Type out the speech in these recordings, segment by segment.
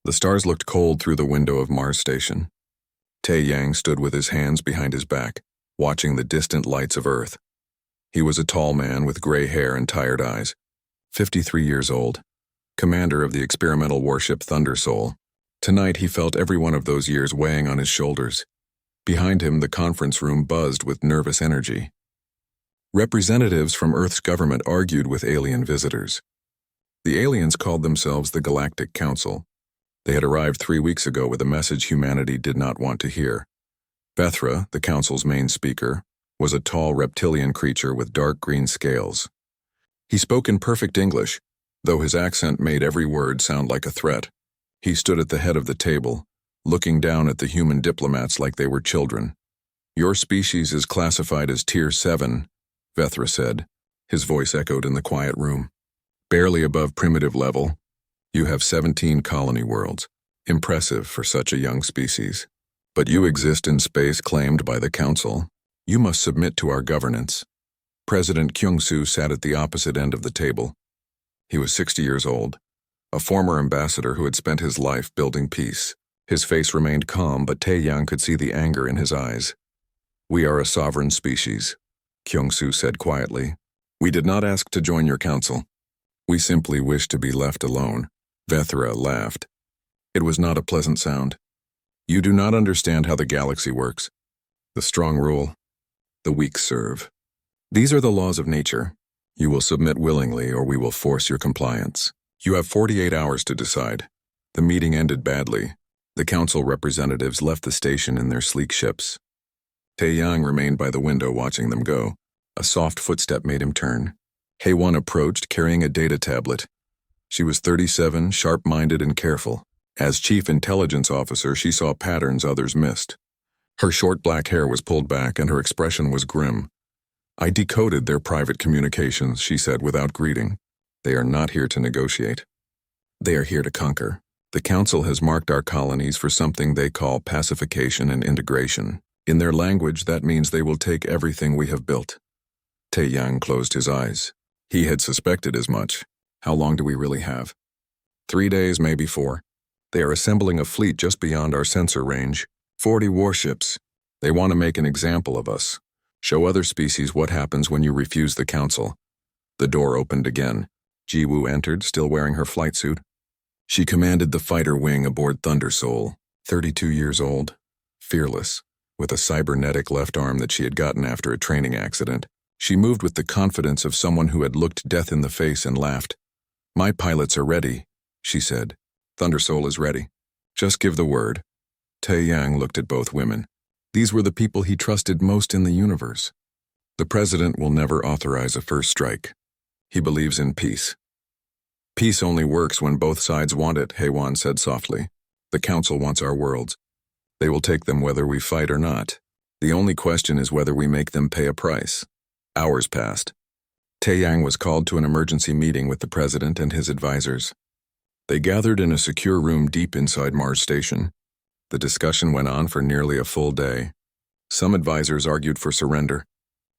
The stars looked cold through the window of Mars Station. Tae Yang stood with his hands behind his back, watching the distant lights of Earth. He was a tall man with gray hair and tired eyes, 53 years old, commander of the experimental warship Thunder Soul. Tonight he felt every one of those years weighing on his shoulders. Behind him, the conference room buzzed with nervous energy. Representatives from Earth's government argued with alien visitors. The aliens called themselves the Galactic Council. They had arrived 3 weeks ago with a message humanity did not want to hear. Vethra, the council's main speaker, was a tall reptilian creature with dark green scales. He spoke in perfect English, though his accent made every word sound like a threat. He stood at the head of the table, looking down at the human diplomats like they were children. "Your species is classified as Tier 7, Vethra said. His voice echoed in the quiet room. "Barely above primitive level. You have 17 colony worlds. Impressive for such a young species. But you exist in space claimed by the Council. You must submit to our governance." President Kyung-soo sat at the opposite end of the table. He was 60 years old, a former ambassador who had spent his life building peace. His face remained calm, but Tae-yang could see the anger in his eyes. "We are a sovereign species," Kyung-soo said quietly. "We did not ask to join your council. We simply wish to be left alone." Vethra laughed. It was not a pleasant sound. "You do not understand how the galaxy works. The strong rule. The weak serve. These are the laws of nature. You will submit willingly or we will force your compliance. You have 48 hours to decide." The meeting ended badly. The council representatives left the station in their sleek ships. Tae-yang remained by the window watching them go. A soft footstep made him turn. Hae-won approached carrying a data tablet. She was 37, sharp-minded and careful. As chief intelligence officer, she saw patterns others missed. Her short black hair was pulled back and her expression was grim. "I decoded their private communications," she said without greeting. "They are not here to negotiate. They are here to conquer. The Council has marked our colonies for something they call pacification and integration. In their language, that means they will take everything we have built." Tae-yang closed his eyes. He had suspected as much. How long do we really have? 3 days, maybe 4. They are assembling a fleet just beyond our sensor range. 40 warships. They want to make an example of us. Show other species what happens when you refuse the Council. The door opened again. Ji-woo entered, still wearing her flight suit. She commanded the fighter wing aboard Thunder Soul, 32 years old, fearless, with a cybernetic left arm that she had gotten after a training accident. She moved with the confidence of someone who had looked death in the face and laughed. "My pilots are ready," she said. "Thunder Soul is ready. Just give the word." Tae-yang looked at both women. These were the people he trusted most in the universe. "The president will never authorize a first strike. He believes in peace." "Peace only works when both sides want it," Hae-won said softly. "The Council wants our worlds. They will take them whether we fight or not. The only question is whether we make them pay a price." Hours passed. Tae-yang was called to an emergency meeting with the president and his advisors. They gathered in a secure room deep inside Mars Station. The discussion went on for nearly a full day. Some advisors argued for surrender.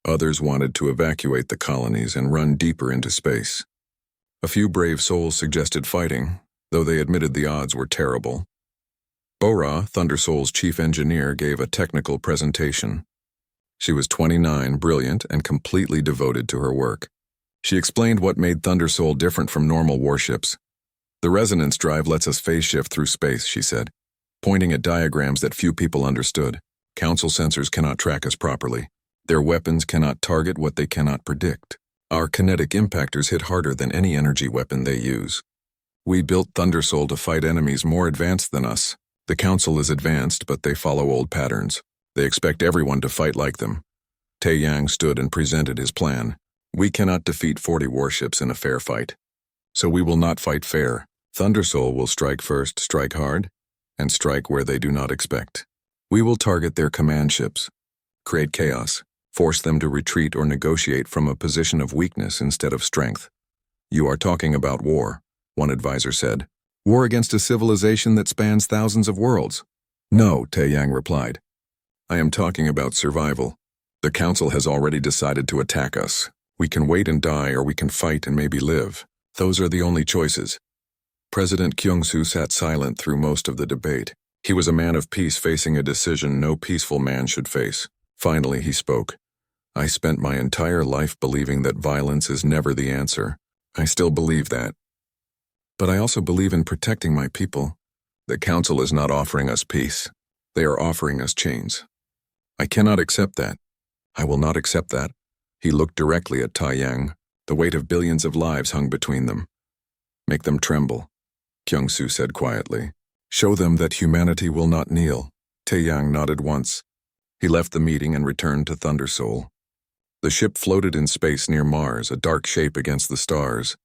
Others wanted to evacuate the colonies and run deeper into space. A few brave souls suggested fighting, though they admitted the odds were terrible. Bora, Thunder Soul's chief engineer, gave a technical presentation. She was 29, brilliant, and completely devoted to her work. She explained what made Thunder Soul different from normal warships. "The resonance drive lets us phase shift through space," she said, pointing at diagrams that few people understood. "Council sensors cannot track us properly. Their weapons cannot target what they cannot predict. Our kinetic impactors hit harder than any energy weapon they use. We built Thunder Soul to fight enemies more advanced than us. The Council is advanced, but they follow old patterns. They expect everyone to fight like them." Tae-yang stood and presented his plan. "We cannot defeat 40 warships in a fair fight. So we will not fight fair. Thunder Soul will strike first, strike hard, and strike where they do not expect. We will target their command ships, create chaos, force them to retreat or negotiate from a position of weakness instead of strength." "You are talking about war," one advisor said. "War against a civilization that spans thousands of worlds." "No," Tae-yang replied. "I am talking about survival. The Council has already decided to attack us. We can wait and die or we can fight and maybe live. Those are the only choices." President Kyung-soo sat silent through most of the debate. He was a man of peace facing a decision no peaceful man should face. Finally, he spoke. I spent my entire life believing that violence is never the answer. I still believe that. But I also believe in protecting my people. The council is not offering us peace. They are offering us chains. I cannot accept that. I will not accept that. He looked directly at Taeyang. The weight of billions of lives hung between them. Make them tremble, Kyung-soo said quietly. Show them that humanity will not kneel. Taeyang nodded once. He left the meeting and returned to Thundersoul. The ship floated in space near Mars, a dark shape against the stars.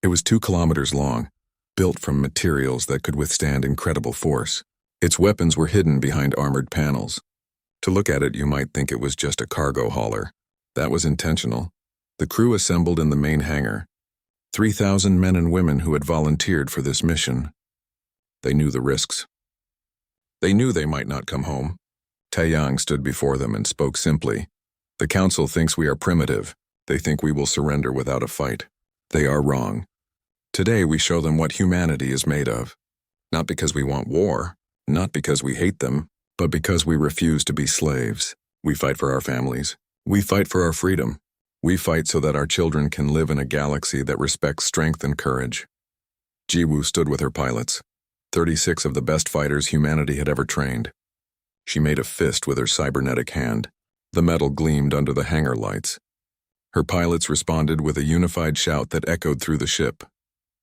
It was 2 kilometers long, built from materials that could withstand incredible force. Its weapons were hidden behind armored panels. To look at it, you might think it was just a cargo hauler. That was intentional. The crew assembled in the main hangar. 3,000 men and women who had volunteered for this mission. They knew the risks. They knew they might not come home. Taeyang stood before them and spoke simply. The council thinks we are primitive. They think we will surrender without a fight. They are wrong. Today we show them what humanity is made of. Not because we want war, not because we hate them, but because we refuse to be slaves. We fight for our families. We fight for our freedom. We fight so that our children can live in a galaxy that respects strength and courage. Jiwoo stood with her pilots, 36 of the best fighters humanity had ever trained. She made a fist with her cybernetic hand. The metal gleamed under the hangar lights. Her pilots responded with a unified shout that echoed through the ship.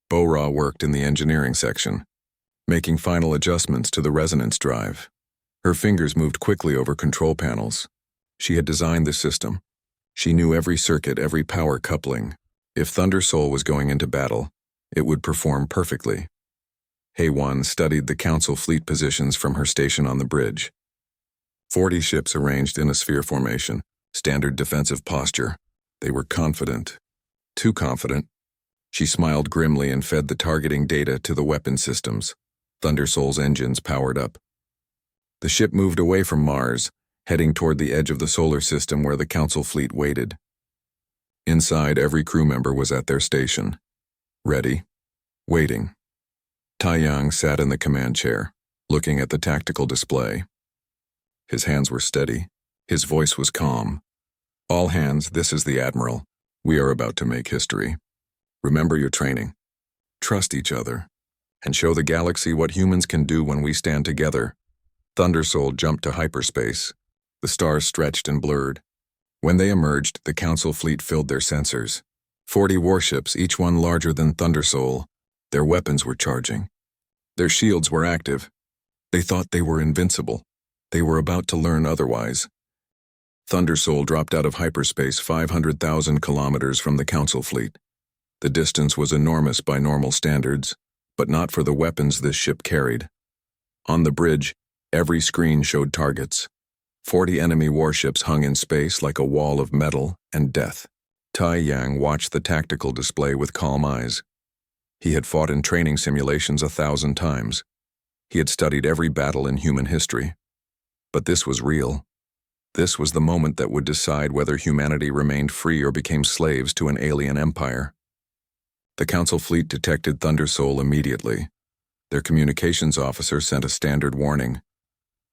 Bo-Ra worked in the engineering section, making final adjustments to the resonance drive. Her fingers moved quickly over control panels. She had designed the system. She knew every circuit, every power coupling. If Thundersoul was going into battle, it would perform perfectly. Hae-won studied the council fleet positions from her station on the bridge. 40 ships arranged in a sphere formation, standard defensive posture. They were confident. Too confident. She smiled grimly and fed the targeting data to the weapon systems. Thundersoul's engines powered up. The ship moved away from Mars, heading toward the edge of the solar system where the council fleet waited. Inside, every crew member was at their station. Ready. Waiting. Taeyang sat in the command chair, looking at the tactical display. His hands were steady. His voice was calm. All hands, this is the Admiral. We are about to make history. Remember your training. Trust each other. And show the galaxy what humans can do when we stand together. Thundersoul jumped to hyperspace. The stars stretched and blurred. When they emerged, the council fleet filled their sensors. 40 warships, each one larger than Thundersoul. Their weapons were charging. Their shields were active. They thought they were invincible. They were about to learn otherwise. Thundersoul dropped out of hyperspace 500,000 kilometers from the council fleet. The distance was enormous by normal standards, but not for the weapons this ship carried. On the bridge, every screen showed targets. 40 enemy warships hung in space like a wall of metal and death. Taeyang watched the tactical display with calm eyes. He had fought in training simulations 1,000 times. He had studied every battle in human history. But this was real. This was the moment that would decide whether humanity remained free or became slaves to an alien empire. The council fleet detected Thundersoul immediately. Their communications officer sent a standard warning.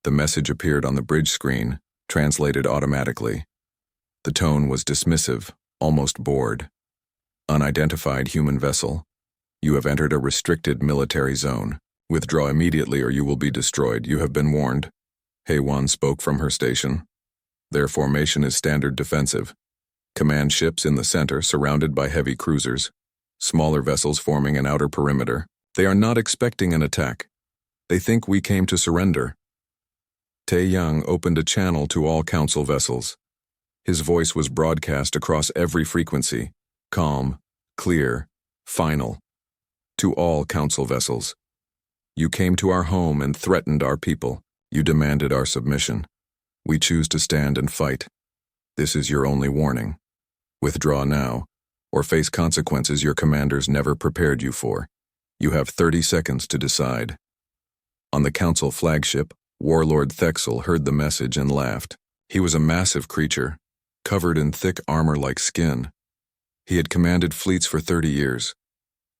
The message appeared on the bridge screen, translated automatically. The tone was dismissive, almost bored. Unidentified human vessel. You have entered a restricted military zone. Withdraw immediately or you will be destroyed. You have been warned. Hae-won spoke from her station. Their formation is standard defensive. Command ships in the center surrounded by heavy cruisers. Smaller vessels forming an outer perimeter. They are not expecting an attack. They think we came to surrender. Taeyang opened a channel to all council vessels. His voice was broadcast across every frequency, calm, clear, final. To all council vessels. You came to our home and threatened our people. You demanded our submission. We choose to stand and fight. This is your only warning. Withdraw now, or face consequences your commanders never prepared you for. You have 30 seconds to decide. On the council flagship, Warlord Thexel heard the message and laughed. He was a massive creature, covered in thick armor like skin. He had commanded fleets for 30 years.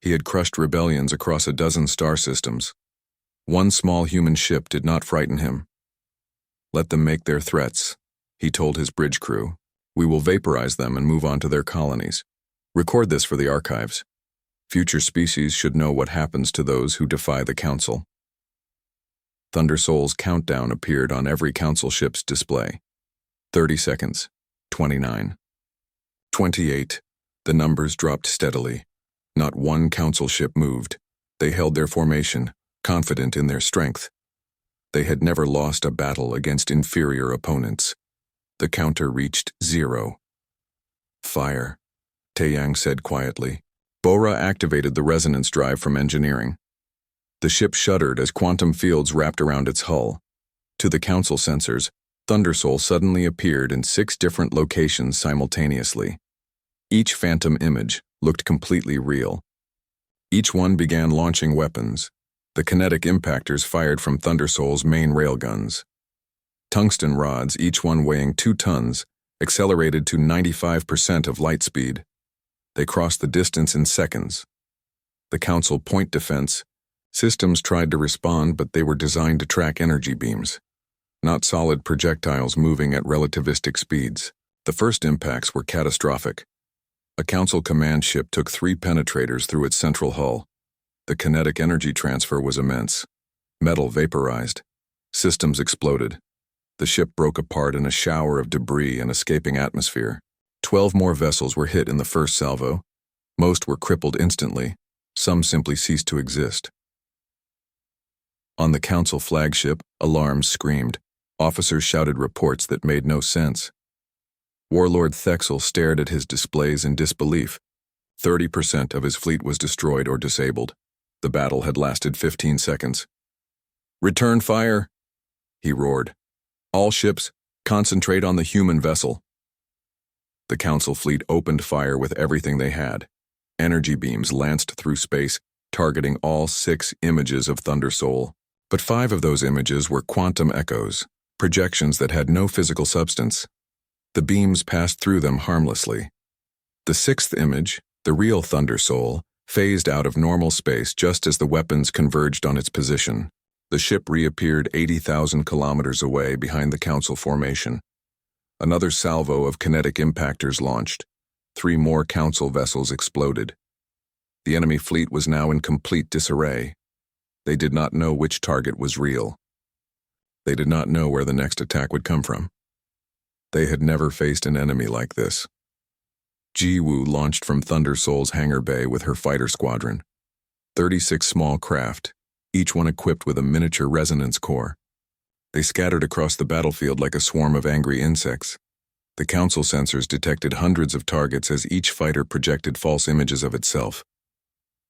He had crushed rebellions across a dozen star systems. One small human ship did not frighten him. "Let them make their threats," he told his bridge crew. "We will vaporize them and move on to their colonies. Record this for the archives. Future species should know what happens to those who defy the Council." Thundersoul's countdown appeared on every Council ship's display. 30 seconds. 29. 28. The numbers dropped steadily. Not one Council ship moved. They held their formation, confident in their strength. They had never lost a battle against inferior opponents. The counter reached 0. "Fire," Taeyang said quietly. Bora activated the resonance drive from engineering. The ship shuddered as quantum fields wrapped around its hull. To the Council sensors, Thundersoul suddenly appeared in 6 different locations simultaneously. Each phantom image looked completely real. Each one began launching weapons. The kinetic impactors fired from Thundersoul's main railguns. Tungsten rods, each one weighing 2 tons, accelerated to 95% of light speed. They crossed the distance in seconds. The Council point defense systems tried to respond, but they were designed to track energy beams, not solid projectiles moving at relativistic speeds. The first impacts were catastrophic. A Council command ship took 3 penetrators through its central hull. The kinetic energy transfer was immense. Metal vaporized. Systems exploded. The ship broke apart in a shower of debris and escaping atmosphere. 12 more vessels were hit in the first salvo. Most were crippled instantly. Some simply ceased to exist. On the Council flagship, alarms screamed. Officers shouted reports that made no sense. Warlord Thexel stared at his displays in disbelief. 30% of his fleet was destroyed or disabled. The battle had lasted 15 seconds. "Return fire," he roared. "All ships, concentrate on the human vessel." The Council fleet opened fire with everything they had. Energy beams lanced through space, targeting all 6 images of Thundersoul. But 5 of those images were quantum echoes, projections that had no physical substance. The beams passed through them harmlessly. The 6th image, the real Thundersoul, phased out of normal space just as the weapons converged on its position. The ship reappeared 80,000 kilometers away behind the Council formation. Another salvo of kinetic impactors launched. 3 more Council vessels exploded. The enemy fleet was now in complete disarray. They did not know which target was real. They did not know where the next attack would come from. They had never faced an enemy like this. Jiwoo launched from Thundersoul's hangar bay with her fighter squadron. 36 small craft, each one equipped with a miniature resonance core. They scattered across the battlefield like a swarm of angry insects. The Council sensors detected hundreds of targets as each fighter projected false images of itself.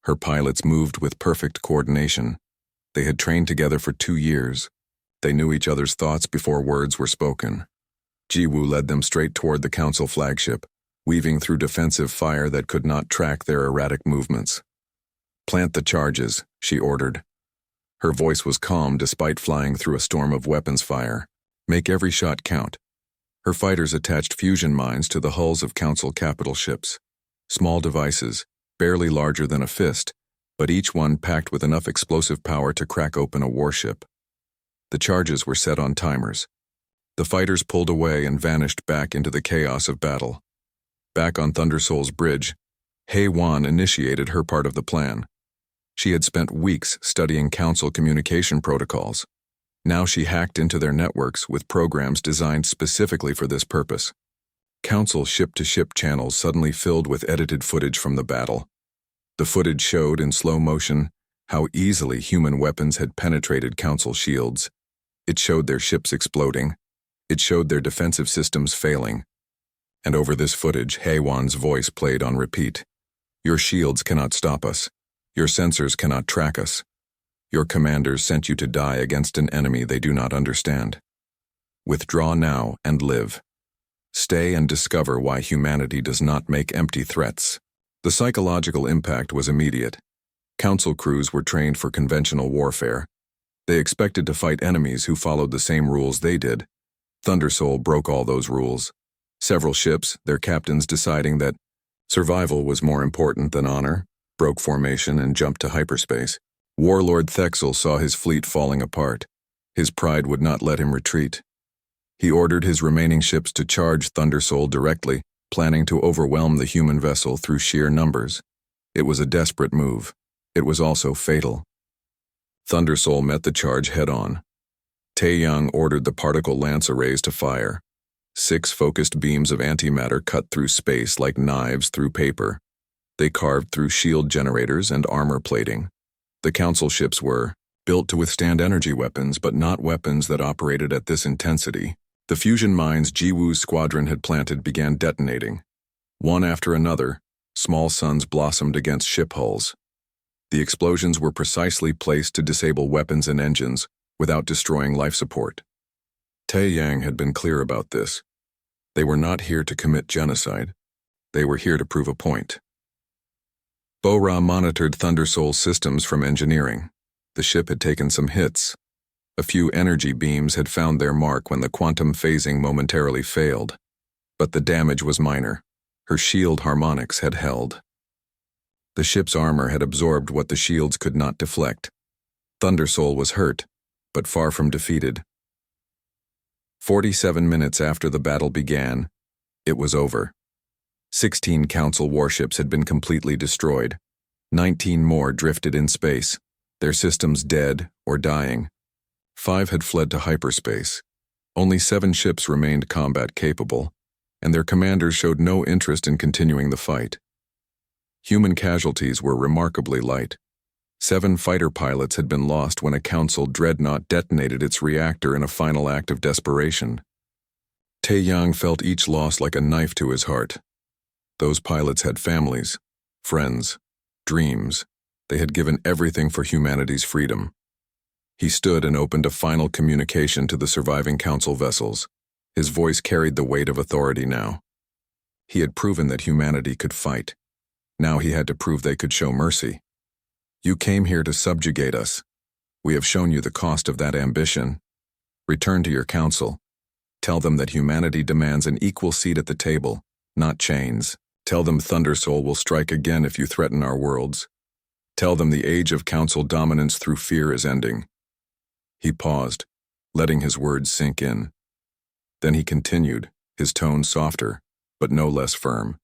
Her pilots moved with perfect coordination. They had trained together for 2 years. They knew each other's thoughts before words were spoken. Jiwoo led them straight toward the Council flagship, weaving through defensive fire that could not track their erratic movements. "Plant the charges," she ordered. Her voice was calm despite flying through a storm of weapons fire. "Make every shot count." Her fighters attached fusion mines to the hulls of Council capital ships. Small devices, barely larger than a fist, but each one packed with enough explosive power to crack open a warship. The charges were set on timers. The fighters pulled away and vanished back into the chaos of battle. Back on Thundersoul's bridge, Hei-Wan initiated her part of the plan. She had spent weeks studying Council communication protocols. Now she hacked into their networks with programs designed specifically for this purpose. Council ship-to-ship channels suddenly filled with edited footage from the battle. The footage showed in slow motion how easily human weapons had penetrated Council shields. It showed their ships exploding. It showed their defensive systems failing. And over this footage, Hei-Wan's voice played on repeat. "Your shields cannot stop us. Your sensors cannot track us. Your commanders sent you to die against an enemy they do not understand. Withdraw now and live. Stay and discover why humanity does not make empty threats." The psychological impact was immediate. Council crews were trained for conventional warfare. They expected to fight enemies who followed the same rules they did. Thundersoul broke all those rules. Several ships, their captains deciding that survival was more important than honor, broke formation and jumped to hyperspace. Warlord Thexel saw his fleet falling apart. His pride would not let him retreat. He ordered his remaining ships to charge Thundersoul directly, planning to overwhelm the human vessel through sheer numbers. It was a desperate move. It was also fatal. Thundersoul met the charge head-on. Taeyang ordered the particle lance arrays to fire. 6 focused beams of antimatter cut through space like knives through paper. They carved through shield generators and armor plating. The Council ships were built to withstand energy weapons, but not weapons that operated at this intensity. The fusion mines Jiwoo's squadron had planted began detonating. One after another, small suns blossomed against ship hulls. The explosions were precisely placed to disable weapons and engines without destroying life support. Taeyang had been clear about this. They were not here to commit genocide. They were here to prove a point. Bo-Ra monitored Thundersoul's systems from engineering. The ship had taken some hits. A few energy beams had found their mark when the quantum phasing momentarily failed. But the damage was minor. Her shield harmonics had held. The ship's armor had absorbed what the shields could not deflect. Thundersoul was hurt, but far from defeated. 47 minutes after the battle began, it was over. 16 Council warships had been completely destroyed. 19 more drifted in space, their systems dead or dying. 5 had fled to hyperspace. Only 7 ships remained combat-capable, and their commanders showed no interest in continuing the fight. Human casualties were remarkably light. 7 fighter pilots had been lost when a Council dreadnought detonated its reactor in a final act of desperation. Taeyang felt each loss like a knife to his heart. Those pilots had families, friends, dreams. They had given everything for humanity's freedom. He stood and opened a final communication to the surviving Council vessels. His voice carried the weight of authority now. He had proven that humanity could fight. Now he had to prove they could show mercy. You came here to subjugate us. We have shown you the cost of that ambition. Return to your council. Tell them that humanity demands an equal seat at the table, not chains. Tell them Thundersoul will strike again if you threaten our worlds. Tell them the age of council dominance through fear is ending. He paused, letting his words sink in. Then he continued, his tone softer, but no less firm.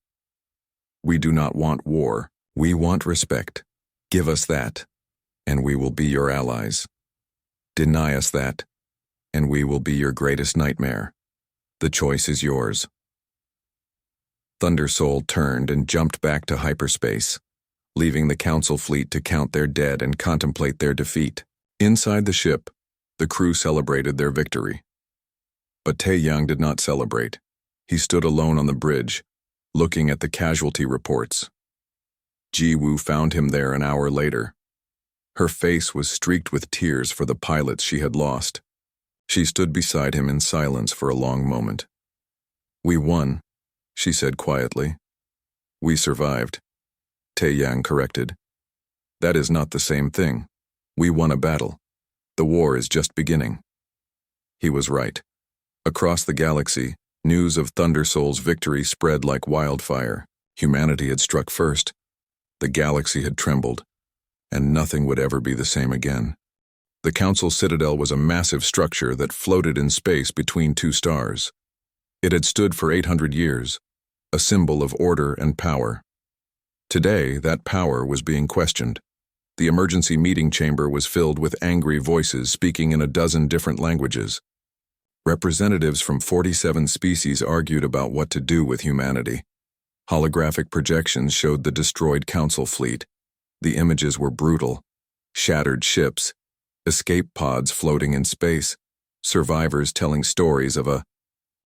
We do not want war. We want respect. Give us that, and we will be your allies. Deny us that, and we will be your greatest nightmare. The choice is yours. Thundersoul turned and jumped back to hyperspace, leaving the Council fleet to count their dead and contemplate their defeat. Inside the ship, the crew celebrated their victory. But Taeyang did not celebrate. He stood alone on the bridge, looking at the casualty reports. Jiwoo found him there an hour later. Her face was streaked with tears for the pilots she had lost. She stood beside him in silence for a long moment. We won, she said quietly. We survived, Taeyang corrected. That is not the same thing. We won a battle. The war is just beginning. He was right. Across the galaxy, news of Thundersoul's victory spread like wildfire. Humanity had struck first. The galaxy had trembled, and nothing would ever be the same again. The Council Citadel was a massive structure that floated in space between 2 stars. It had stood for 800 years, a symbol of order and power. Today, that power was being questioned. The emergency meeting chamber was filled with angry voices speaking in a dozen different languages. Representatives from 47 species argued about what to do with humanity. Holographic projections showed the destroyed Council fleet. The images were brutal. Shattered ships, escape pods floating in space, survivors telling stories of a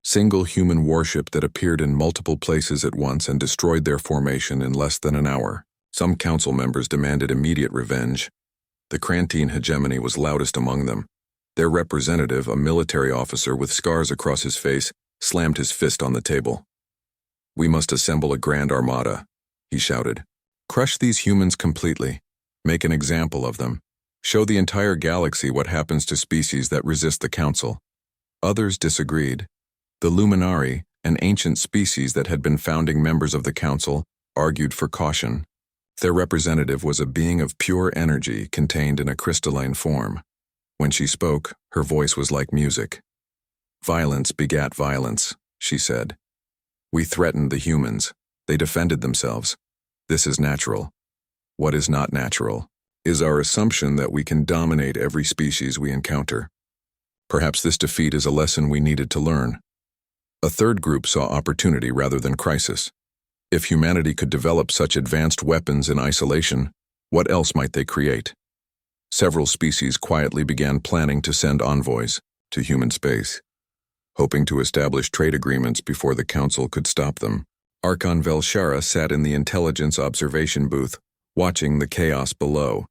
single human warship that appeared in multiple places at once and destroyed their formation in less than an hour. Some council members demanded immediate revenge. The Krantine hegemony was loudest among them. Their representative, a military officer with scars across his face, slammed his fist on the table. We must assemble a grand armada, he shouted. Crush these humans completely. Make an example of them. Show the entire galaxy what happens to species that resist the Council. Others disagreed. The Luminari, an ancient species that had been founding members of the Council, argued for caution. Their representative was a being of pure energy contained in a crystalline form. When she spoke, her voice was like music. "Violence begat violence," she said. "We threatened the humans. They defended themselves. This is natural. What is not natural is our assumption that we can dominate every species we encounter. Perhaps this defeat is a lesson we needed to learn." A third group saw opportunity rather than crisis. If humanity could develop such advanced weapons in isolation, what else might they create? Several species quietly began planning to send envoys to human space, hoping to establish trade agreements before the Council could stop them. Archon Velshara sat in the intelligence observation booth, watching the chaos below.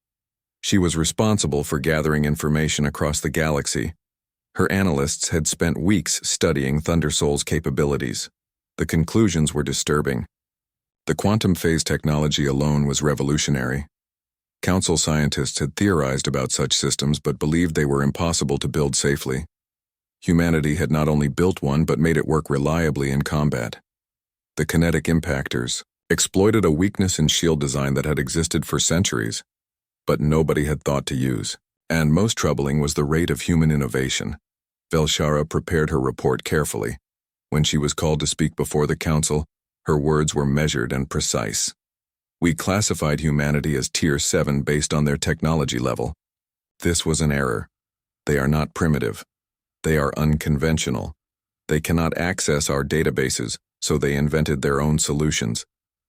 She was responsible for gathering information across the galaxy. Her analysts had spent weeks studying Thundersoul's capabilities. The conclusions were disturbing. The quantum phase technology alone was revolutionary. Council scientists had theorized about such systems but believed they were impossible to build safely. Humanity had not only built one but made it work reliably in combat. The kinetic impactors exploited a weakness in shield design that had existed for centuries, but nobody had thought to use. And most troubling was the rate of human innovation. Velshara prepared her report carefully. When she was called to speak before the Council, her words were measured and precise. "We classified humanity as Tier 7 based on their technology level. This was an error. They are not primitive. They are unconventional. They cannot access our databases, so they invented their own solutions.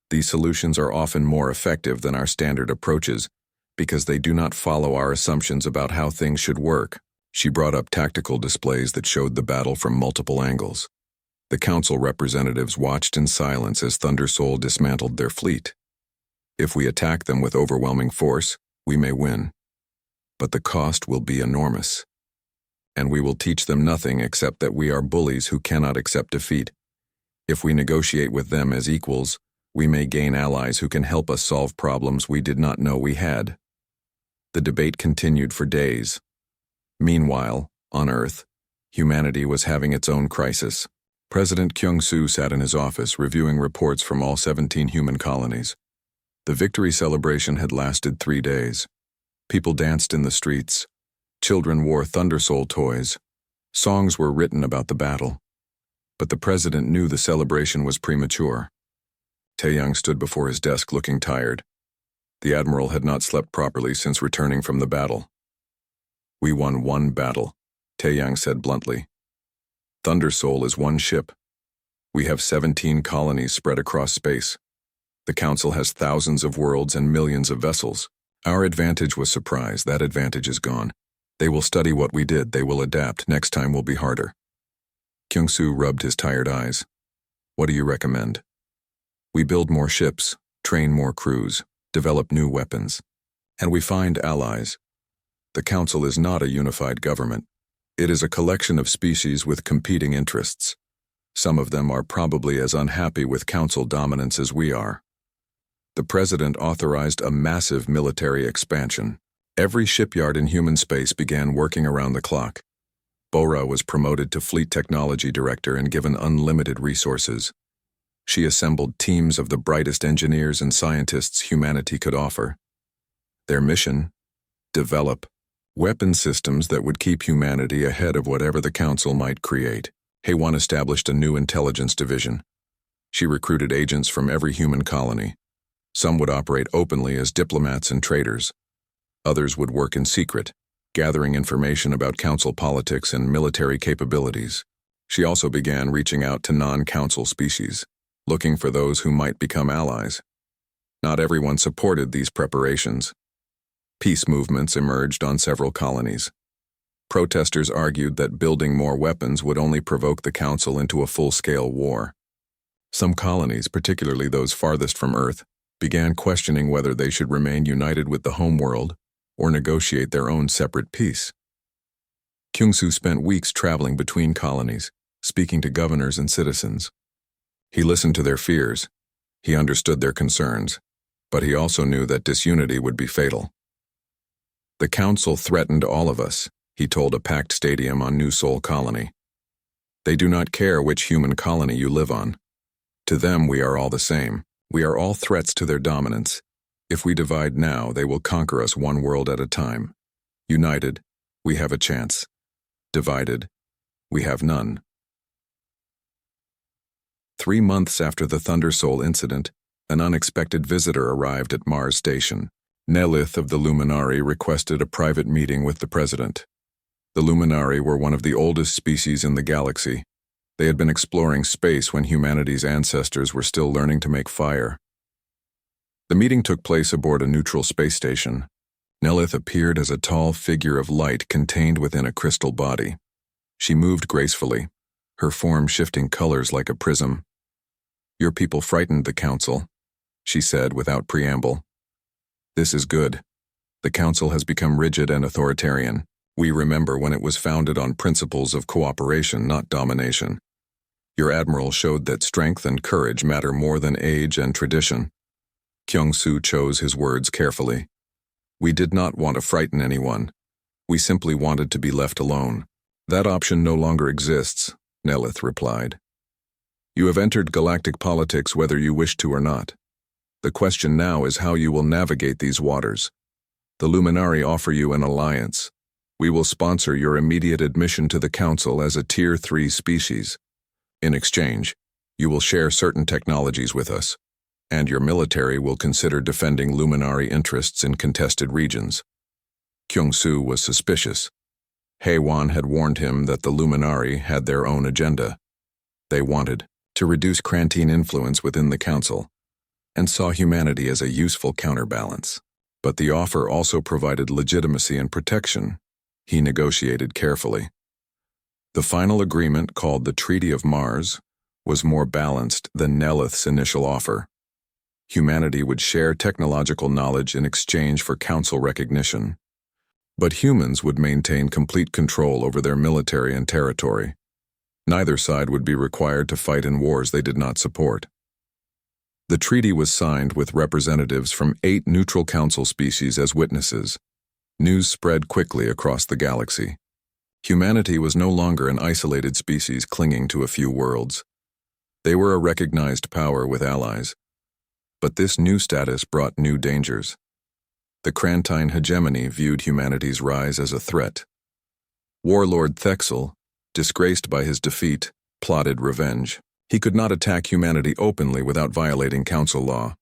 These solutions are often more effective than our standard approaches because they do not follow our assumptions about how things should work." She brought up tactical displays that showed the battle from multiple angles. The Council representatives watched in silence as Thundersoul dismantled their fleet. "If we attack them with overwhelming force, we may win. But the cost will be enormous. And we will teach them nothing except that we are bullies who cannot accept defeat. If we negotiate with them as equals, we may gain allies who can help us solve problems we did not know we had." The debate continued for days. Meanwhile, on Earth, humanity was having its own crisis. President Kyung-soo sat in his office reviewing reports from all 17 human colonies. The victory celebration had lasted 3 days. People danced in the streets. Children wore Thundersoul toys. Songs were written about the battle. But the president knew the celebration was premature. Taeyang stood before his desk looking tired. The admiral had not slept properly since returning from the battle. "We won one battle," Taeyang said bluntly. "Thundersoul is one ship. We have 17 colonies spread across space. The Council has thousands of worlds and millions of vessels. Our advantage was surprise. That advantage is gone. They will study what we did. They will adapt. Next time will be harder." Kyung-soo rubbed his tired eyes. "What do you recommend?" "We build more ships, train more crews, develop new weapons, and we find allies. The Council is not a unified government. It is a collection of species with competing interests. Some of them are probably as unhappy with Council dominance as we are." The president authorized a massive military expansion. Every shipyard in human space began working around the clock. Bora was promoted to Fleet Technology Director and given unlimited resources. She assembled teams of the brightest engineers and scientists humanity could offer. Their mission? Develop weapon systems that would keep humanity ahead of whatever the Council might create. Haewon established a new intelligence division. She recruited agents from every human colony. Some would operate openly as diplomats and traders. Others would work in secret, gathering information about Council politics and military capabilities. She also began reaching out to non-Council species, looking for those who might become allies. Not everyone supported these preparations. Peace movements emerged on several colonies. Protesters argued that building more weapons would only provoke the Council into a full-scale war. Some colonies, particularly those farthest from Earth, began questioning whether they should remain united with the homeworld or negotiate their own separate peace. Kyung-soo spent weeks traveling between colonies, speaking to governors and citizens. He listened to their fears. He understood their concerns, but he also knew that disunity would be fatal. "The Council threatened all of us," he told a packed stadium on New Seoul Colony. "They do not care which human colony you live on. To them, we are all the same. We are all threats to their dominance. If we divide now, they will conquer us one world at a time. United, we have a chance. Divided, we have none. 3 months after the Thundersoul incident, an unexpected visitor arrived at Mars Station. Nelith of the Luminari requested a private meeting with the president. The Luminari were one of the oldest species in the galaxy. They had been exploring space when humanity's ancestors were still learning to make fire. The meeting took place aboard a neutral space station. Nelith appeared as a tall figure of light contained within a crystal body. She moved gracefully, her form shifting colors like a prism. "Your people frightened the council," she said without preamble. "This is good. The council has become rigid and authoritarian. We remember when it was founded on principles of cooperation, not domination. Your admiral showed that strength and courage matter more than age and tradition." Kyung-Soo chose his words carefully. "We did not want to frighten anyone. We simply wanted to be left alone." "That option no longer exists," Nelith replied. "You have entered galactic politics whether you wish to or not. The question now is how you will navigate these waters. The Luminari offer you an alliance. We will sponsor your immediate admission to the Council as a Tier 3 species. In exchange, you will share certain technologies with us, and your military will consider defending Luminari interests in contested regions." Kyung-Soo was suspicious. Haewon had warned him that the Luminari had their own agenda. They wanted to reduce Krantine influence within the Council, and saw humanity as a useful counterbalance. But the offer also provided legitimacy and protection. He negotiated carefully. The final agreement, called the Treaty of Mars, was more balanced than Nelith's initial offer. Humanity would share technological knowledge in exchange for Council recognition. But humans would maintain complete control over their military and territory. Neither side would be required to fight in wars they did not support. The treaty was signed with representatives from 8 neutral council species as witnesses. News spread quickly across the galaxy. Humanity was no longer an isolated species clinging to a few worlds. They were a recognized power with allies. But this new status brought new dangers. The Krantine hegemony viewed humanity's rise as a threat. Warlord Thexel, disgraced by his defeat, plotted revenge. He could not attack humanity openly without violating council law.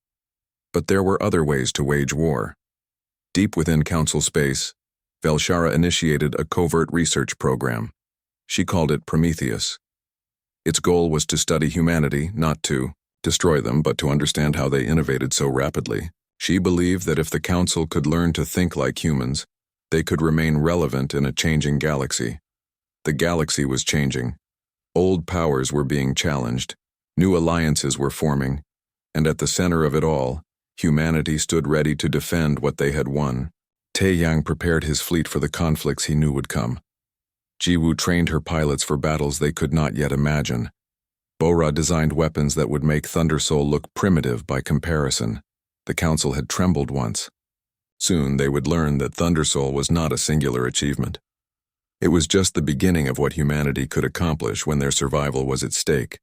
But there were other ways to wage war. Deep within council space, Velshara initiated a covert research program. She called it Prometheus. Its goal was to study humanity, not to destroy them, but to understand how they innovated so rapidly. She believed that if the council could learn to think like humans, they could remain relevant in a changing galaxy. The galaxy was changing. Old powers were being challenged, new alliances were forming, and at the center of it all, humanity stood ready to defend what they had won. Taeyang prepared his fleet for the conflicts he knew would come. Jiwoo trained her pilots for battles they could not yet imagine. Bora designed weapons that would make Thundersoul look primitive by comparison. The council had trembled once. Soon they would learn that Thundersoul was not a singular achievement. It was just the beginning of what humanity could accomplish when their survival was at stake.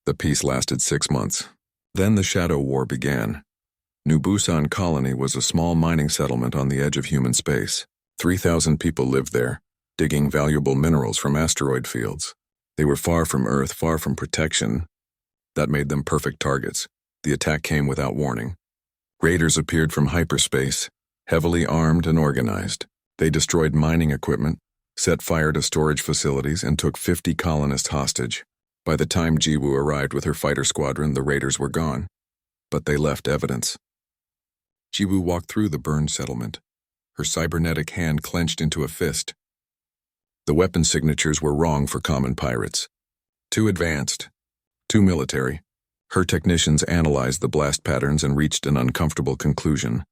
The peace lasted 6 months. Then the Shadow War began. New Busan Colony was a small mining settlement on the edge of human space. 3,000 people lived there, digging valuable minerals from asteroid fields. They were far from Earth, far from protection. That made them perfect targets. The attack came without warning. Raiders appeared from hyperspace, heavily armed and organized. They destroyed mining equipment, set fire to storage facilities, and took 50 colonists hostage. By the time Jiwoo arrived with her fighter squadron, the raiders were gone. But they left evidence. Jiwoo walked through the burned settlement, her cybernetic hand clenched into a fist. The weapon signatures were wrong for common pirates. Too advanced, too military. Her technicians analyzed the blast patterns and reached an uncomfortable conclusion.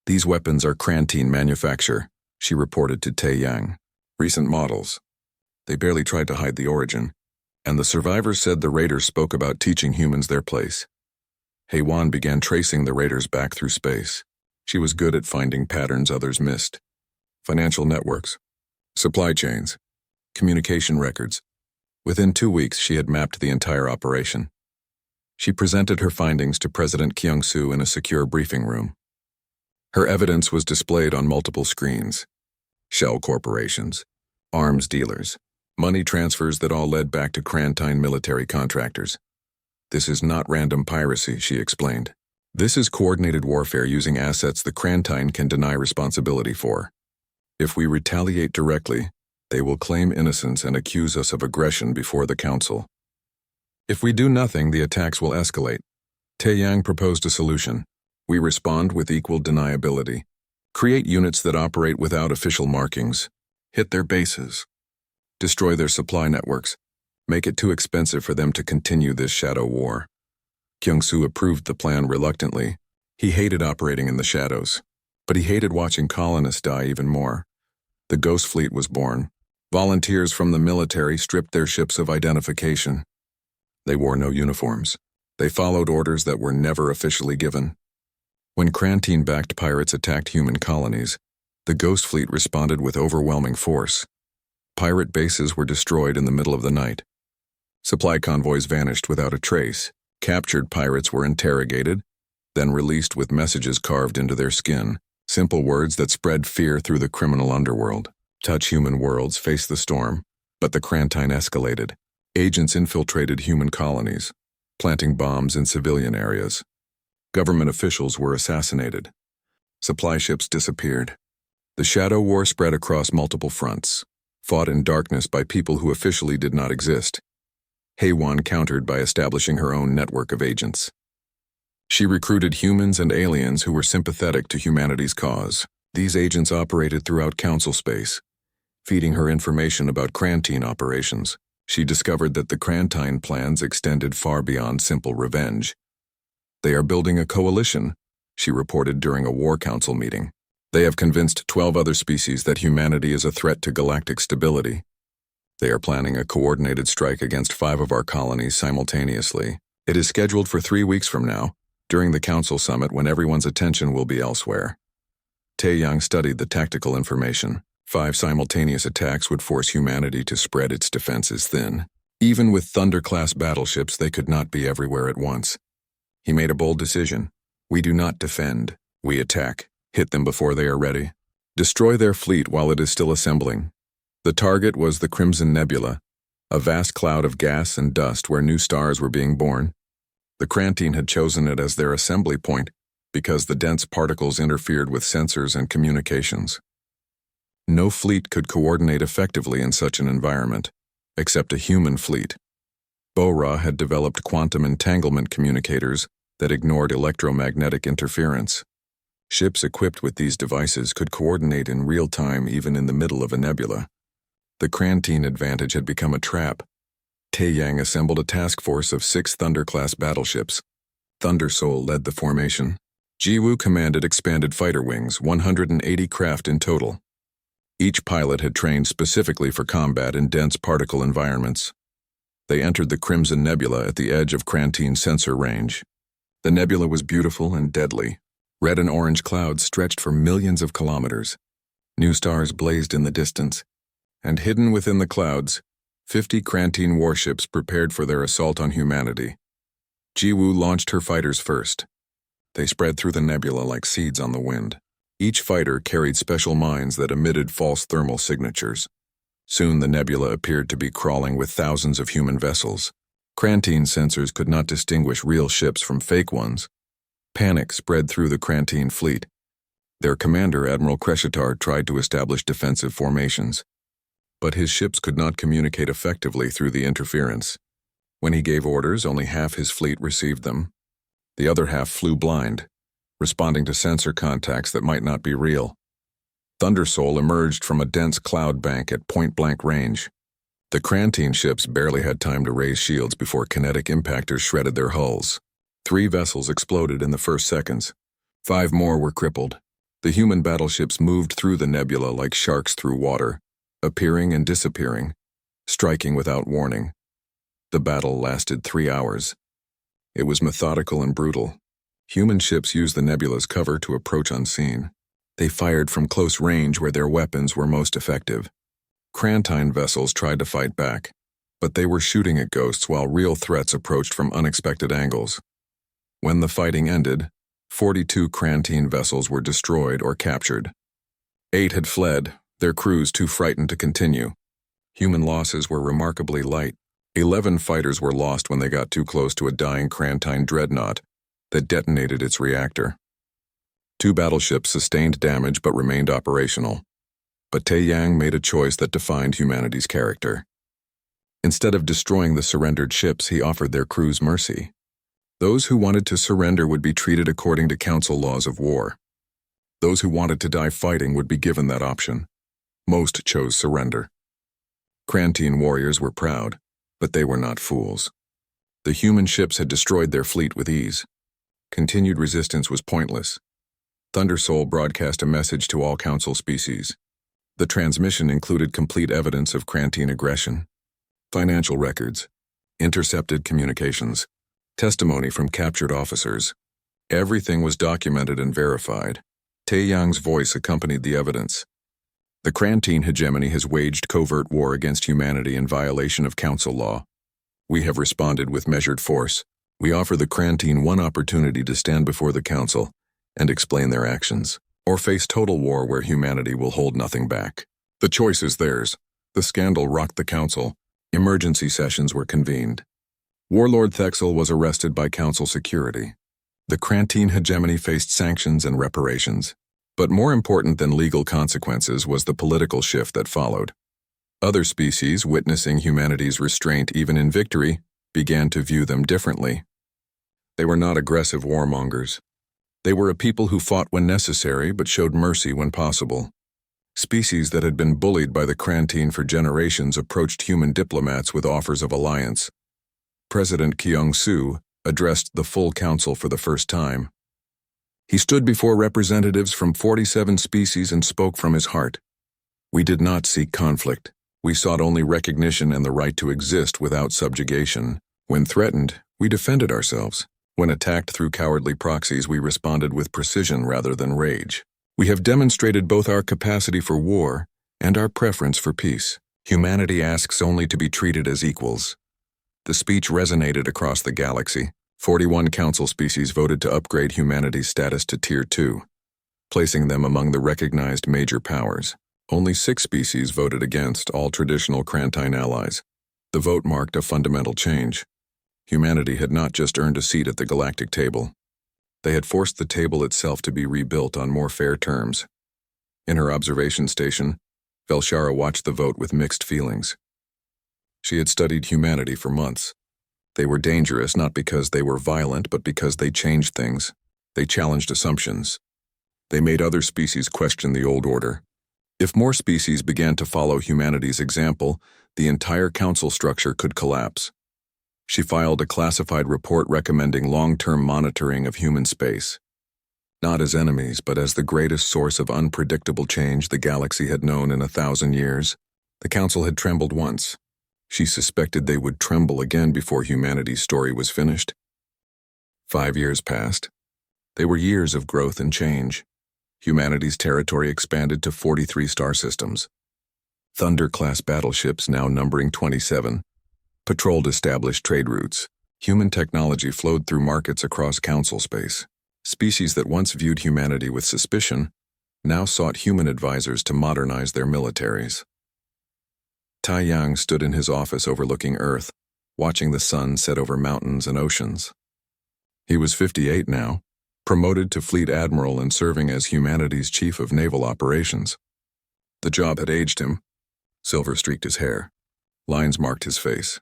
"These weapons are Krantine manufacture," she reported to Taeyang. "Recent models. They barely tried to hide the origin, and the survivors said the raiders spoke about teaching humans their place." Haewon began tracing the raiders back through space. She was good at finding patterns others missed. Financial networks, supply chains, communication records. Within 2 weeks, she had mapped the entire operation. She presented her findings to President Kyung-Soo in a secure briefing room. Her evidence was displayed on multiple screens. Shell corporations, arms dealers, money transfers that all led back to Crantine military contractors. This is not random piracy, she explained. This is coordinated warfare using assets the Crantine can deny responsibility for. If we retaliate directly, they will claim innocence and accuse us of aggression before the council. If we do nothing, the attacks will escalate. Taeyang proposed a solution. We respond with equal deniability. Create units that operate without official markings. Hit their bases. Destroy their supply networks. Make it too expensive for them to continue this shadow war. Kyung-soo approved the plan reluctantly. He hated operating in the shadows, but he hated watching colonists die even more. The Ghost Fleet was born. Volunteers from the military stripped their ships of identification. They wore no uniforms. They followed orders that were never officially given. When Crantine-backed pirates attacked human colonies, the Ghost Fleet responded with overwhelming force. Pirate bases were destroyed in the middle of the night. Supply convoys vanished without a trace. Captured pirates were interrogated, then released with messages carved into their skin, simple words that spread fear through the criminal underworld. Touch human worlds, face the storm, but the Crantine escalated. Agents infiltrated human colonies, planting bombs in civilian areas. Government officials were assassinated. Supply ships disappeared. The Shadow War spread across multiple fronts, fought in darkness by people who officially did not exist. Haewon countered by establishing her own network of agents. She recruited humans and aliens who were sympathetic to humanity's cause. These agents operated throughout council space, feeding her information about Crantine operations. She discovered that the Crantine plans extended far beyond simple revenge. They are building a coalition, she reported during a war council meeting. They have convinced 12 other species that humanity is a threat to galactic stability. They are planning a coordinated strike against 5 of our colonies simultaneously. It is scheduled for 3 weeks from now, during the council summit when everyone's attention will be elsewhere. Taeyang studied the tactical information. 5 simultaneous attacks would force humanity to spread its defenses thin. Even with Thunder-class battleships, they could not be everywhere at once. He made a bold decision. We do not defend. We attack. Hit them before they are ready. Destroy their fleet while it is still assembling. The target was the Crimson Nebula, a vast cloud of gas and dust where new stars were being born. The Crantine had chosen it as their assembly point because the dense particles interfered with sensors and communications. No fleet could coordinate effectively in such an environment, except a human fleet. Bo-Ra had developed quantum entanglement communicators that ignored electromagnetic interference. Ships equipped with these devices could coordinate in real time even in the middle of a nebula. The Crantine advantage had become a trap. Taeyang assembled a task force of 6 Thunder-class battleships. Thunder Soul led the formation. Jiwoo commanded expanded fighter wings, 180 craft in total. Each pilot had trained specifically for combat in dense particle environments. They entered the Crimson Nebula at the edge of Crantine's sensor range. The nebula was beautiful and deadly. Red and orange clouds stretched for millions of kilometers. New stars blazed in the distance. And hidden within the clouds, 50 Crantine warships prepared for their assault on humanity. Jiwoo launched her fighters first. They spread through the nebula like seeds on the wind. Each fighter carried special mines that emitted false thermal signatures. Soon the nebula appeared to be crawling with thousands of human vessels. Crantine sensors could not distinguish real ships from fake ones. Panic spread through the Crantine fleet. Their commander, Admiral Crescitar, tried to establish defensive formations. But his ships could not communicate effectively through the interference. When he gave orders, only half his fleet received them. The other half flew blind, responding to sensor contacts that might not be real. Thunder Soul emerged from a dense cloud bank at point-blank range. The Crantine ships barely had time to raise shields before kinetic impactors shredded their hulls. 3 vessels exploded in the first seconds. 5 more were crippled. The human battleships moved through the nebula like sharks through water, appearing and disappearing, striking without warning. The battle lasted 3 hours. It was methodical and brutal. Human ships used the nebula's cover to approach unseen. They fired from close range where their weapons were most effective. Crantine vessels tried to fight back, but they were shooting at ghosts while real threats approached from unexpected angles. When the fighting ended, 42 Krantine vessels were destroyed or captured. 8 had fled, their crews too frightened to continue. Human losses were remarkably light. 11 fighters were lost when they got too close to a dying Krantine dreadnought that detonated its reactor. 2 battleships sustained damage but remained operational. But Taeyang made a choice that defined humanity's character. Instead of destroying the surrendered ships, he offered their crews mercy. Those who wanted to surrender would be treated according to council laws of war. Those who wanted to die fighting would be given that option. Most chose surrender. Krantine warriors were proud, but they were not fools. The human ships had destroyed their fleet with ease. Continued resistance was pointless. Thundersoul broadcast a message to all council species. The transmission included complete evidence of Krantine aggression, financial records, intercepted communications, testimony from captured officers. Everything was documented and verified. Taeyang's voice accompanied the evidence. The Krantine hegemony has waged covert war against humanity in violation of council law. We have responded with measured force. We offer the Krantine one opportunity to stand before the council and explain their actions, or face total war where humanity will hold nothing back. The choice is theirs. The scandal rocked the council. Emergency sessions were convened. Warlord Thexel was arrested by council security. The Krantine hegemony faced sanctions and reparations. But more important than legal consequences was the political shift that followed. Other species, witnessing humanity's restraint even in victory, began to view them differently. They were not aggressive warmongers. They were a people who fought when necessary but showed mercy when possible. Species that had been bullied by the Krantine for generations approached human diplomats with offers of alliance. President Kyung-soo addressed the full council for the first time. He stood before representatives from 47 species and spoke from his heart. We did not seek conflict. We sought only recognition and the right to exist without subjugation. When threatened, we defended ourselves. When attacked through cowardly proxies, we responded with precision rather than rage. We have demonstrated both our capacity for war and our preference for peace. Humanity asks only to be treated as equals. The speech resonated across the galaxy. 41 council species voted to upgrade humanity's status to Tier 2, placing them among the recognized major powers. Only 6 species voted against, all traditional Krantine allies. The vote marked a fundamental change. Humanity had not just earned a seat at the galactic table. They had forced the table itself to be rebuilt on more fair terms. In her observation station, Velshara watched the vote with mixed feelings. She had studied humanity for months. They were dangerous not because they were violent, but because they changed things. They challenged assumptions. They made other species question the old order. If more species began to follow humanity's example, the entire council structure could collapse. She filed a classified report recommending long-term monitoring of human space. Not as enemies, but as the greatest source of unpredictable change the galaxy had known in 1,000 years. The council had trembled once. She suspected they would tremble again before humanity's story was finished. 5 years passed. They were years of growth and change. Humanity's territory expanded to 43 star systems. Thunder-class battleships, now numbering 27, patrolled established trade routes. Human technology flowed through markets across council space. Species that once viewed humanity with suspicion now sought human advisors to modernize their militaries. Taeyang stood in his office overlooking Earth, watching the sun set over mountains and oceans. He was 58 now, promoted to fleet admiral and serving as humanity's chief of naval operations. The job had aged him. Silver streaked his hair. Lines marked his face.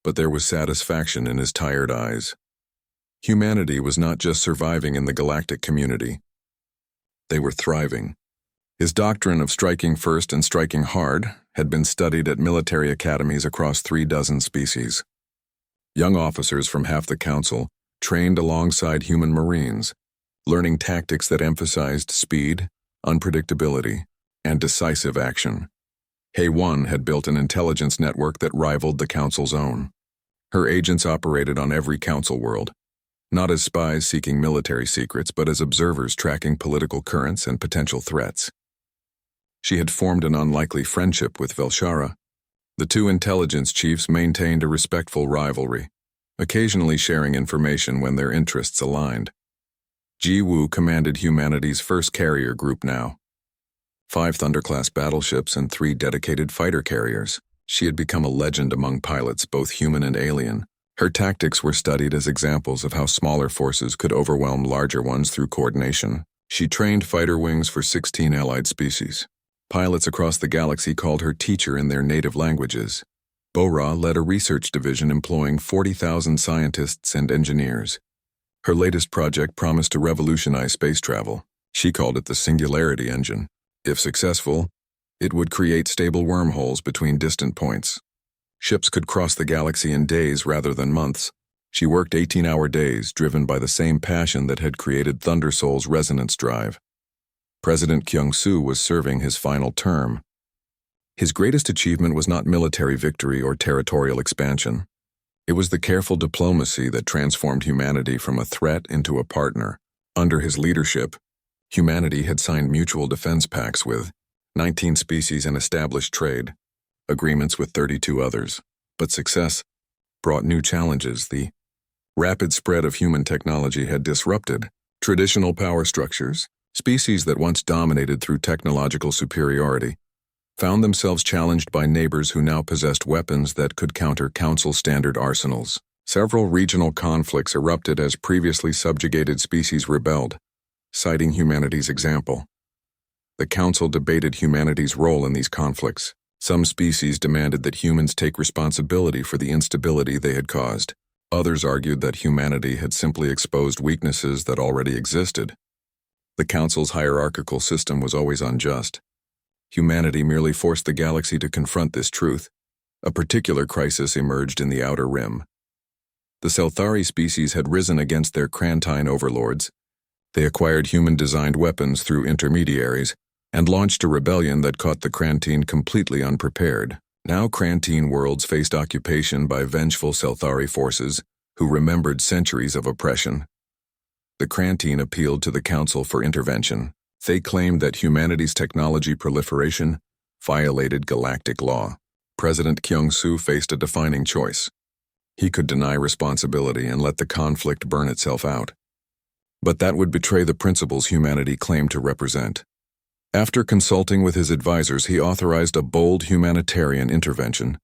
But there was satisfaction in his tired eyes. Humanity was not just surviving in the galactic community. They were thriving. His doctrine of striking first and striking hard had been studied at military academies across 36 species. Young officers from half the council trained alongside human marines, learning tactics that emphasized speed, unpredictability, and decisive action. HFY had built an intelligence network that rivaled the council's own. Her agents operated on every council world, not as spies seeking military secrets, but as observers tracking political currents and potential threats. She had formed an unlikely friendship with Velshara. The two intelligence chiefs maintained a respectful rivalry, occasionally sharing information when their interests aligned. Ji Woo commanded humanity's first carrier group now. 5 Thunder-class battleships and 3 dedicated fighter carriers. She had become a legend among pilots, both human and alien. Her tactics were studied as examples of how smaller forces could overwhelm larger ones through coordination. She trained fighter wings for 16 allied species. Pilots across the galaxy called her teacher in their native languages. Bo-Ra led a research division employing 40,000 scientists and engineers. Her latest project promised to revolutionize space travel. She called it the Singularity Engine. If successful, it would create stable wormholes between distant points. Ships could cross the galaxy in days rather than months. She worked 18-hour days, driven by the same passion that had created Thunder Soul's resonance drive. President Kyung-soo was serving his final term. His greatest achievement was not military victory or territorial expansion. It was the careful diplomacy that transformed humanity from a threat into a partner. Under his leadership, humanity had signed mutual defense pacts with 19 species and established trade agreements with 32 others. But success brought new challenges. The rapid spread of human technology had disrupted traditional power structures. Species that once dominated through technological superiority found themselves challenged by neighbors who now possessed weapons that could counter Council standard arsenals. Several regional conflicts erupted as previously subjugated species rebelled, citing humanity's example. The Council debated humanity's role in these conflicts. Some species demanded that humans take responsibility for the instability they had caused. Others argued that humanity had simply exposed weaknesses that already existed. The Council's hierarchical system was always unjust. Humanity merely forced the galaxy to confront this truth. A particular crisis emerged in the Outer Rim. The Selthari species had risen against their Krantine overlords. They acquired human-designed weapons through intermediaries and launched a rebellion that caught the Krantine completely unprepared. Now Krantine worlds faced occupation by vengeful Selthari forces who remembered centuries of oppression. The Krantine appealed to the Council for intervention. They claimed that humanity's technology proliferation violated galactic law. President Kyung-soo faced a defining choice. He could deny responsibility and let the conflict burn itself out. But that would betray the principles humanity claimed to represent. After consulting with his advisors, he authorized a bold humanitarian intervention.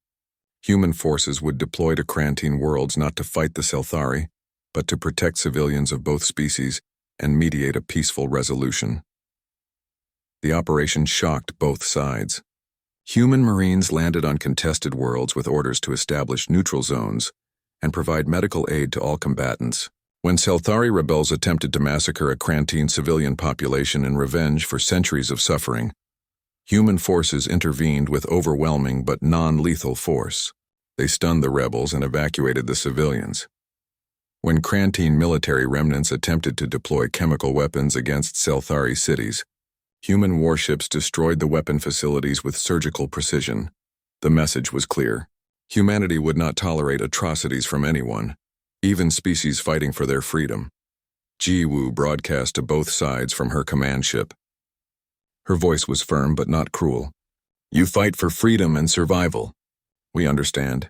Human forces would deploy to Krantine worlds not to fight the Selthari, but to protect civilians of both species and mediate a peaceful resolution. The operation shocked both sides. Human Marines landed on contested worlds with orders to establish neutral zones and provide medical aid to all combatants. When Selthari rebels attempted to massacre a Krantine civilian population in revenge for centuries of suffering, human forces intervened with overwhelming but non-lethal force. They stunned the rebels and evacuated the civilians. When Krantine military remnants attempted to deploy chemical weapons against Selthari cities, human warships destroyed the weapon facilities with surgical precision. The message was clear. Humanity would not tolerate atrocities from anyone, even species fighting for their freedom. Ji Woo broadcast to both sides from her command ship. Her voice was firm but not cruel. You fight for freedom and survival. We understand.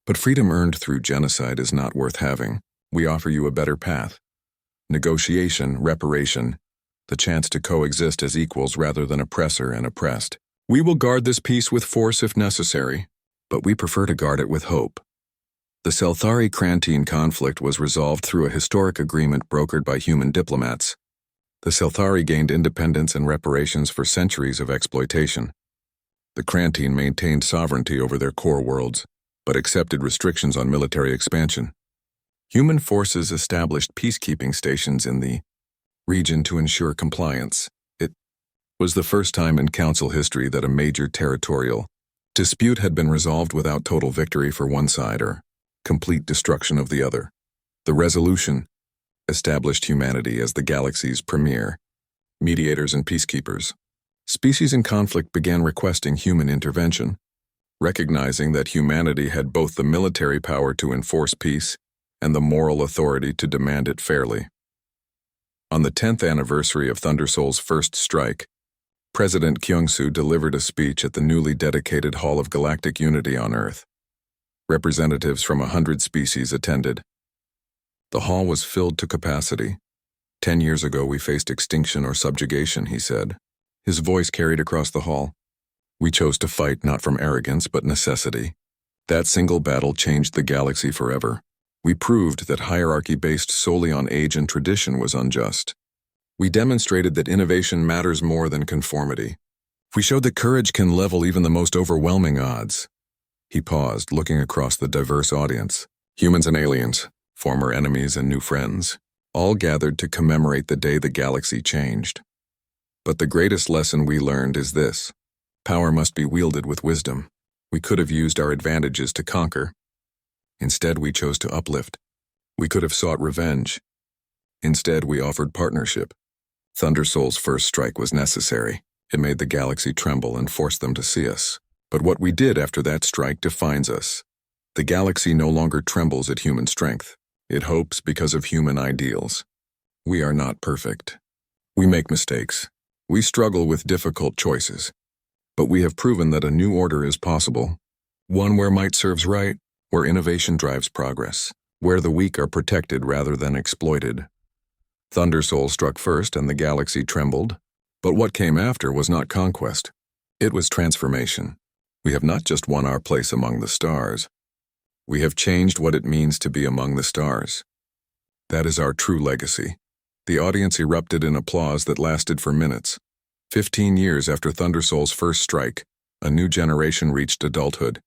But freedom earned through genocide is not worth having. We offer you a better path. Negotiation, reparation, the chance to coexist as equals rather than oppressor and oppressed. We will guard this peace with force if necessary, but we prefer to guard it with hope. The Selthari-Krantine conflict was resolved through a historic agreement brokered by human diplomats. The Selthari gained independence and reparations for centuries of exploitation. The Krantine maintained sovereignty over their core worlds, but accepted restrictions on military expansion. Human forces established peacekeeping stations in the region to ensure compliance. It was the first time in Council history that a major territorial dispute had been resolved without total victory for one side or complete destruction of the other. The resolution established humanity as the galaxy's premier mediators and peacekeepers. Species in conflict began requesting human intervention, recognizing that humanity had both the military power to enforce peace and the moral authority to demand it fairly. On the 10th anniversary of Thunder Soul's first strike, President Kyung-soo delivered a speech at the newly dedicated Hall of Galactic Unity on Earth. Representatives from 100 species attended. The hall was filled to capacity. 10 years ago we faced extinction or subjugation, he said. His voice carried across the hall. We chose to fight not from arrogance but necessity. That single battle changed the galaxy forever. We proved that hierarchy based solely on age and tradition was unjust. We demonstrated that innovation matters more than conformity. We showed that courage can level even the most overwhelming odds. He paused, looking across the diverse audience. Humans and aliens, former enemies and new friends, all gathered to commemorate the day the galaxy changed. But the greatest lesson we learned is this: power must be wielded with wisdom. We could have used our advantages to conquer. Instead, we chose to uplift. We could have sought revenge. Instead, we offered partnership. Thundersoul's first strike was necessary. It made the galaxy tremble and forced them to see us. But what we did after that strike defines us. The galaxy no longer trembles at human strength. It hopes because of human ideals. We are not perfect. We make mistakes. We struggle with difficult choices. But we have proven that a new order is possible. One where might serves right, where innovation drives progress, where the weak are protected rather than exploited. Thundersoul struck first and the galaxy trembled. But what came after was not conquest. It was transformation. We have not just won our place among the stars. We have changed what it means to be among the stars. That is our true legacy. The audience erupted in applause that lasted for minutes. 15 years after Thundersoul's first strike, a new generation reached adulthood.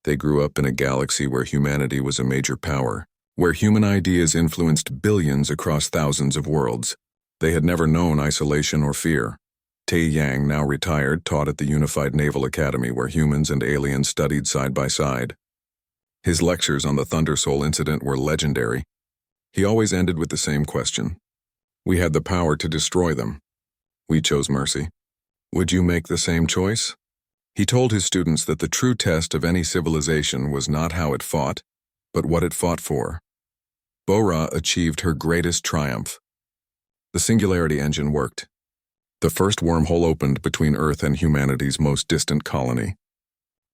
They grew up in a galaxy where humanity was a major power, where human ideas influenced billions across thousands of worlds. They had never known isolation or fear. Tae Yang, now retired, taught at the Unified Naval Academy where humans and aliens studied side by side. His lectures on the Thundersoul incident were legendary. He always ended with the same question. We had the power to destroy them. We chose mercy. Would you make the same choice? He told his students that the true test of any civilization was not how it fought, but what it fought for. Bora achieved her greatest triumph. The Singularity Engine worked. The first wormhole opened between Earth and humanity's most distant colony.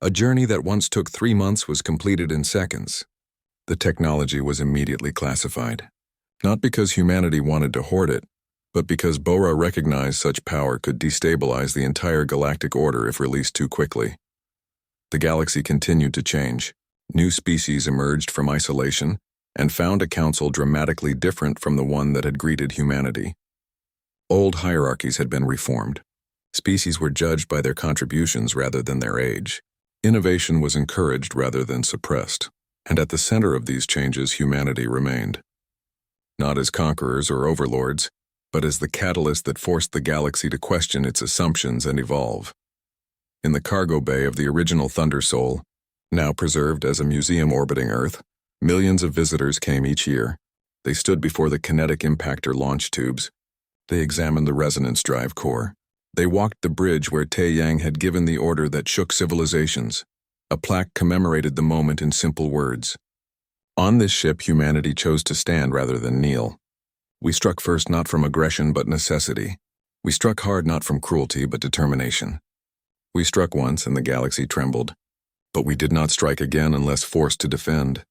A journey that once took 3 months was completed in seconds. The technology was immediately classified. Not because humanity wanted to hoard it, but because Bora recognized such power could destabilize the entire galactic order if released too quickly. The galaxy continued to change. New species emerged from isolation and found a council dramatically different from the one that had greeted humanity. Old hierarchies had been reformed. Species were judged by their contributions rather than their age. Innovation was encouraged rather than suppressed, and at the center of these changes humanity remained. Not as conquerors or overlords, but as the catalyst that forced the galaxy to question its assumptions and evolve. In the cargo bay of the original Thundersoul, now preserved as a museum orbiting Earth, millions of visitors came each year. They stood before the kinetic impactor launch tubes. They examined the resonance drive core. They walked the bridge where Tae Yang had given the order that shook civilizations. A plaque commemorated the moment in simple words. On this ship, humanity chose to stand rather than kneel. We struck first not from aggression but necessity. We struck hard not from cruelty but determination. We struck once and the galaxy trembled. But we did not strike again unless forced to defend.